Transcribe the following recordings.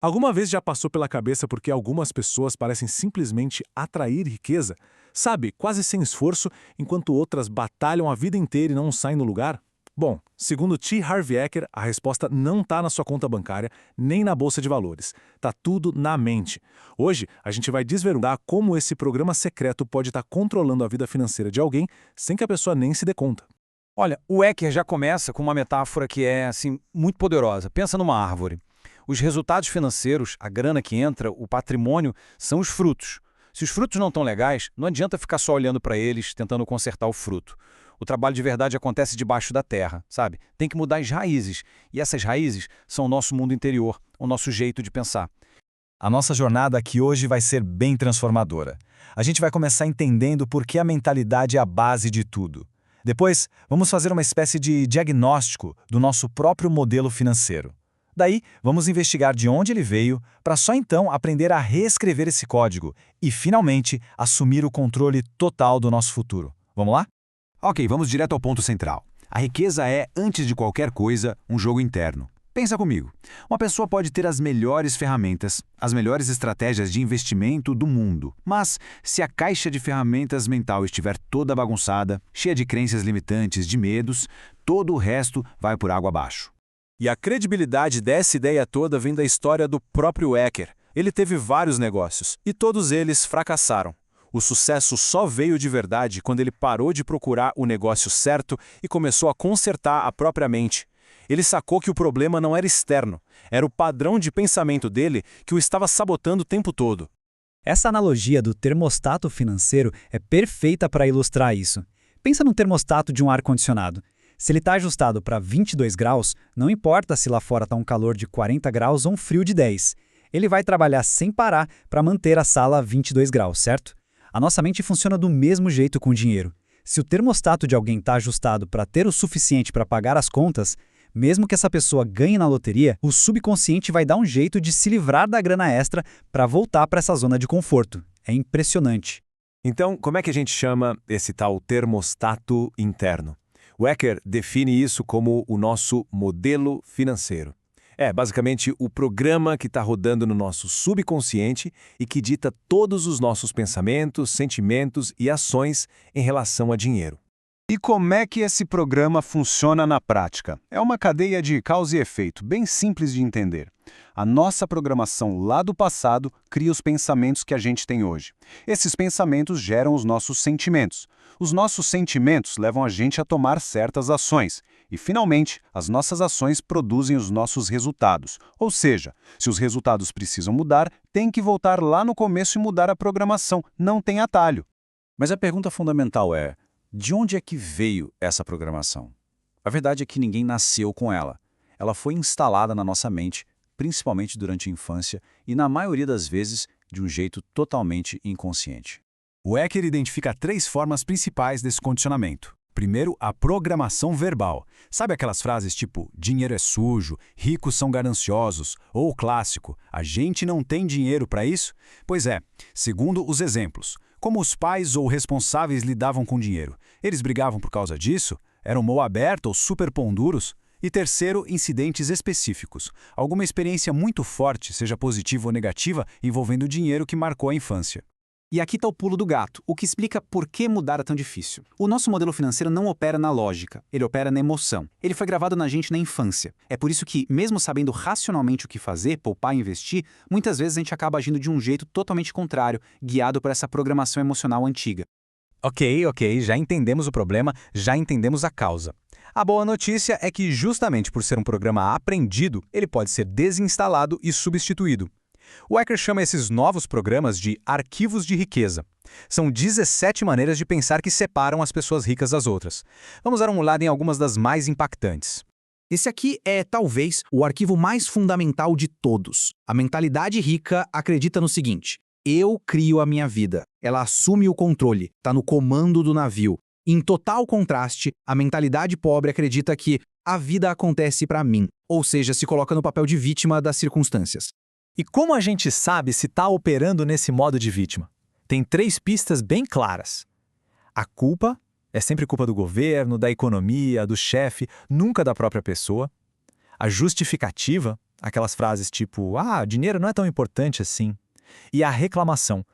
Alguma vez já passou pela cabeça porque algumas pessoas parecem simplesmente atrair riqueza? Sabe, quase sem esforço, enquanto outras batalham a vida inteira e não saem no lugar? Bom, segundo T. Harv Eker, a resposta não está na sua conta bancária, nem na bolsa de valores. Está tudo na mente. Hoje, a gente vai desvendar como esse programa secreto pode estar controlando a vida financeira de alguém sem que a pessoa nem se dê conta. Olha, o Eker já começa com uma metáfora que é, assim, muito poderosa. Pensa numa árvore. Os resultados financeiros, a grana que entra, o patrimônio, são os frutos. Se os frutos não estão legais, não adianta ficar só olhando para eles, tentando consertar o fruto. O trabalho de verdade acontece debaixo da terra, sabe? Tem que mudar as raízes. E essas raízes são o nosso mundo interior, o nosso jeito de pensar. A nossa jornada aqui hoje vai ser bem transformadora. A gente vai começar entendendo por que a mentalidade é a base de tudo. Depois, vamos fazer uma espécie de diagnóstico do nosso próprio modelo financeiro. Daí, vamos investigar de onde ele veio, para só então aprender a reescrever esse código e, finalmente, assumir o controle total do nosso futuro. Vamos lá? Ok, vamos direto ao ponto central. A riqueza é, antes de qualquer coisa, um jogo interno. Pensa comigo. Uma pessoa pode ter as melhores ferramentas, as melhores estratégias de investimento do mundo, mas se a caixa de ferramentas mental estiver toda bagunçada, cheia de crenças limitantes, de medos, todo o resto vai por água abaixo. E a credibilidade dessa ideia toda vem da história do próprio Eker. Ele teve vários negócios, e todos eles fracassaram. O sucesso só veio de verdade quando ele parou de procurar o negócio certo e começou a consertar a própria mente. Ele sacou que o problema não era externo, era o padrão de pensamento dele que o estava sabotando o tempo todo. Essa analogia do termostato financeiro é perfeita para ilustrar isso. Pensa num termostato de um ar-condicionado. Se ele está ajustado para 22 graus, não importa se lá fora está um calor de 40 graus ou um frio de 10. Ele vai trabalhar sem parar para manter a sala a 22 graus, certo? A nossa mente funciona do mesmo jeito com o dinheiro. Se o termostato de alguém está ajustado para ter o suficiente para pagar as contas, mesmo que essa pessoa ganhe na loteria, o subconsciente vai dar um jeito de se livrar da grana extra para voltar para essa zona de conforto. É impressionante. Então, como é que a gente chama esse tal termostato interno? O Eker define isso como o nosso modelo financeiro. É, basicamente, o programa que está rodando no nosso subconsciente e que dita todos os nossos pensamentos, sentimentos e ações em relação a dinheiro. E como é que esse programa funciona na prática? É uma cadeia de causa e efeito, bem simples de entender. A nossa programação lá do passado cria os pensamentos que a gente tem hoje. Esses pensamentos geram os nossos sentimentos. Os nossos sentimentos levam a gente a tomar certas ações. E, finalmente, as nossas ações produzem os nossos resultados. Ou seja, se os resultados precisam mudar, tem que voltar lá no começo e mudar a programação. Não tem atalho. Mas a pergunta fundamental é: de onde é que veio essa programação? A verdade é que ninguém nasceu com ela. Ela foi instalada na nossa mente, principalmente durante a infância e, na maioria das vezes, de um jeito totalmente inconsciente. O Eker identifica 3 formas principais desse condicionamento. Primeiro, a programação verbal. Sabe aquelas frases tipo, dinheiro é sujo, ricos são gananciosos, ou o clássico, a gente não tem dinheiro para isso? Pois é, segundo os exemplos, como os pais ou responsáveis lidavam com dinheiro? Eles brigavam por causa disso? Eram mão aberta ou super pão duros? E terceiro, incidentes específicos. Alguma experiência muito forte, seja positiva ou negativa, envolvendo o dinheiro que marcou a infância. E aqui está o pulo do gato, o que explica por que mudar é tão difícil. O nosso modelo financeiro não opera na lógica, ele opera na emoção. Ele foi gravado na gente na infância. É por isso que, mesmo sabendo racionalmente o que fazer, poupar e investir, muitas vezes a gente acaba agindo de um jeito totalmente contrário, guiado por essa programação emocional antiga. Ok, já entendemos o problema, já entendemos a causa. A boa notícia é que, justamente por ser um programa aprendido, ele pode ser desinstalado e substituído. O Eker chama esses novos programas de arquivos de riqueza. São 17 maneiras de pensar que separam as pessoas ricas das outras. Vamos dar uma olhada em algumas das mais impactantes. Esse aqui é, talvez, o arquivo mais fundamental de todos. A mentalidade rica acredita no seguinte: eu crio a minha vida. Ela assume o controle, está no comando do navio. Em total contraste, a mentalidade pobre acredita que a vida acontece para mim, ou seja, se coloca no papel de vítima das circunstâncias. E como a gente sabe se está operando nesse modo de vítima? Tem 3 pistas bem claras. A culpa é sempre culpa do governo, da economia, do chefe, nunca da própria pessoa. A justificativa aquelas frases tipo, dinheiro não é tão importante assim. E a reclamação,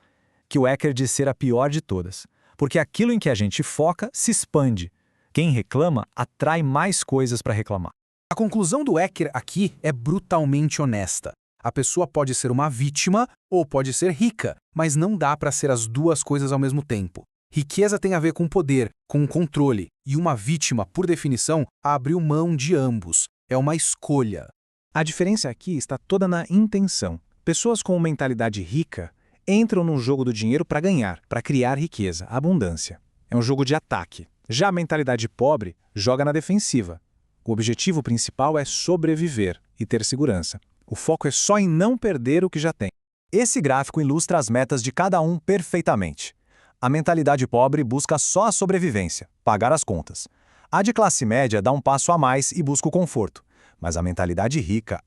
que o Eker diz ser a pior de todas, porque aquilo em que a gente foca se expande. Quem reclama atrai mais coisas para reclamar. A conclusão do Eker aqui é brutalmente honesta. A pessoa pode ser uma vítima ou pode ser rica, mas não dá para ser as duas coisas ao mesmo tempo. Riqueza tem a ver com poder, com controle, e uma vítima, por definição, abriu mão de ambos. É uma escolha. A diferença aqui está toda na intenção. Pessoas com mentalidade rica entram no jogo do dinheiro para ganhar, para criar riqueza, abundância. É um jogo de ataque. Já a mentalidade pobre joga na defensiva. O objetivo principal é sobreviver e ter segurança. O foco é só em não perder o que já tem. Esse gráfico ilustra as metas de cada um perfeitamente. A mentalidade pobre busca só a sobrevivência, pagar as contas. A de classe média dá um passo a mais e busca o conforto. Mas a mentalidade rica,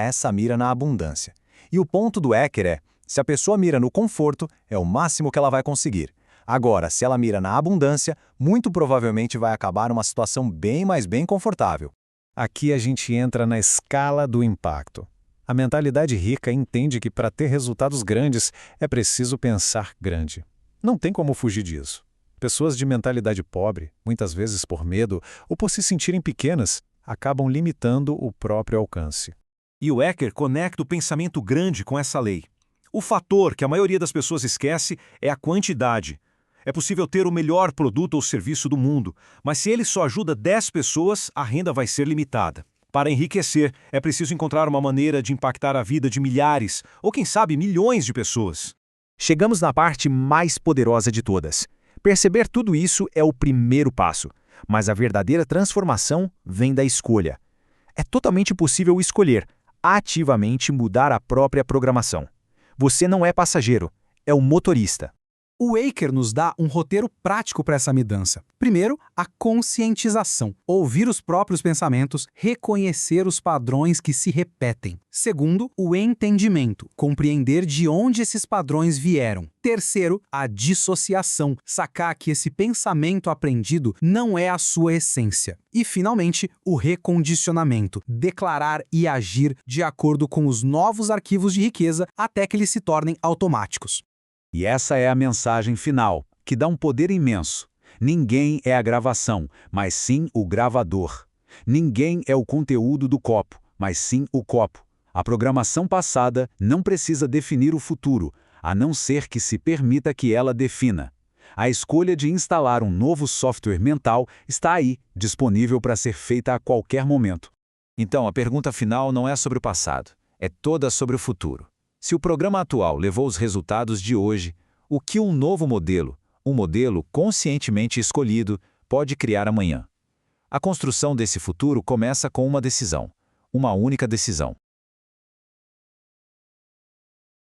essa mira na abundância. E o ponto do Eker é, se a pessoa mira no conforto, é o máximo que ela vai conseguir. Agora, se ela mira na abundância, muito provavelmente vai acabar numa situação bem confortável. Aqui a gente entra na escala do impacto. A mentalidade rica entende que para ter resultados grandes é preciso pensar grande. Não tem como fugir disso. Pessoas de mentalidade pobre, muitas vezes por medo ou por se sentirem pequenas, acabam limitando o próprio alcance. E o Eker conecta o pensamento grande com essa lei. O fator que a maioria das pessoas esquece é a quantidade. É possível ter o melhor produto ou serviço do mundo, mas se ele só ajuda 10 pessoas, a renda vai ser limitada. Para enriquecer, é preciso encontrar uma maneira de impactar a vida de milhares, ou quem sabe milhões de pessoas. Chegamos na parte mais poderosa de todas. Perceber tudo isso é o primeiro passo, mas a verdadeira transformação vem da escolha. É totalmente possível escolher, ativamente mudar a própria programação. Você não é passageiro, é o motorista. O Eker nos dá um roteiro prático para essa mudança. Primeiro, a conscientização. Ouvir os próprios pensamentos, reconhecer os padrões que se repetem. Segundo, o entendimento. Compreender de onde esses padrões vieram. Terceiro, a dissociação. Sacar que esse pensamento aprendido não é a sua essência. E, finalmente, o recondicionamento. Declarar e agir de acordo com os novos arquivos de riqueza até que eles se tornem automáticos. E essa é a mensagem final, que dá um poder imenso. Ninguém é a gravação, mas sim o gravador. Ninguém é o conteúdo do copo, mas sim o copo. A programação passada não precisa definir o futuro, a não ser que se permita que ela defina. A escolha de instalar um novo software mental está aí, disponível para ser feita a qualquer momento. Então, a pergunta final não é sobre o passado, é toda sobre o futuro. Se o programa atual levou os resultados de hoje, o que um novo modelo, um modelo conscientemente escolhido, pode criar amanhã? A construção desse futuro começa com uma decisão, uma única decisão.